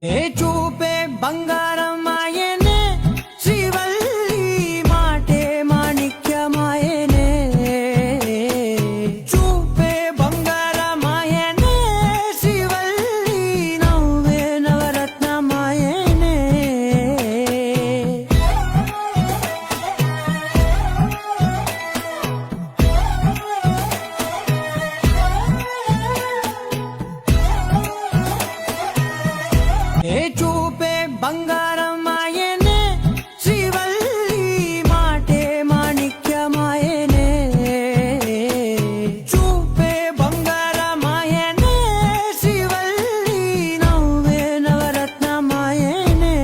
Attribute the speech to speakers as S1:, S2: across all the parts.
S1: ఏ చూపే బంగారమాయనే శ్రీవల్లి మాటే మాణిక్యమాయనే చూపే బంగారమాయనే శ్రీవల్లి నవ్వే నవరత్నమాయనే ఏ చూపే బంగారమాయనే శ్రీవల్లి మాటే మాణిక్యమాయనే చూపే బంగారమాయనే శ్రీవల్లి నవ్వే నవరత్నమాయనే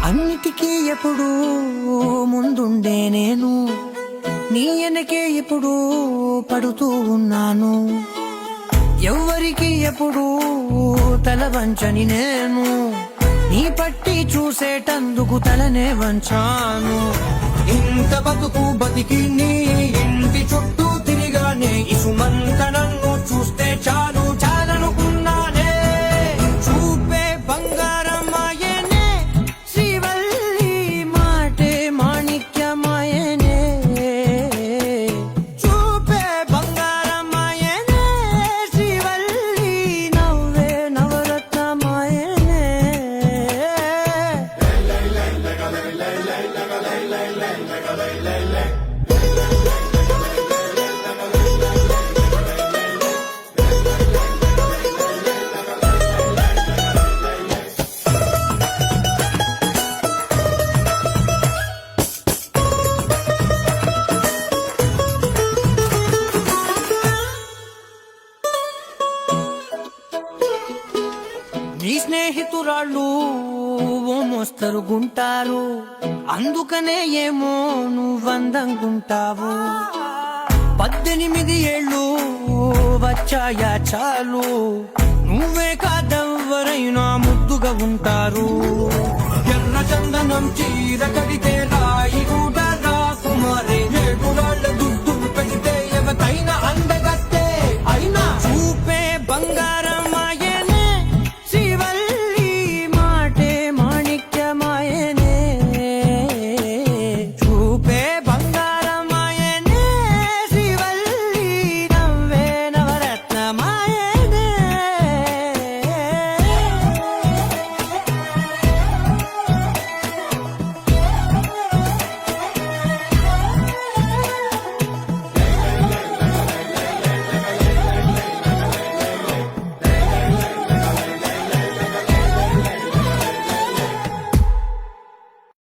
S1: అన్నిటికీ ఎప్పుడు ముందుండే నేను నీ వెనకే ఎప్పుడు పడుతూ ఉన్నాను ఎవ్వరికి ఎప్పుడు తల వంచని నేను నీ పట్టి చూసేటందుకు తలనే వంచాను ఇంత బతుకు బతికి నీ ఇంటి చుట్టూ తిరిగానే ఇసుమంత నన్ను చూస్తే చాలు చాలనుకున్నానే చూపే బంగారమాయనే శ్రీవల్లి మాటే మాణిక్యమాయనే చూపే బంగారమాయనే శ్రీవల్లి నవ్వే నవరత్నమాయనే నీ స్నేహితురాళ్ళు ఓ మోస్తరుగుంటారు అందుకనే ఏమో నువ్వందంగుంటావు 18 ఏళ్ళు వచ్చాయా చాలు నువ్వే కాదెవ్వరైనా ముద్దుగా ఉంటారు ఎర్ర చందనం చీర కడితే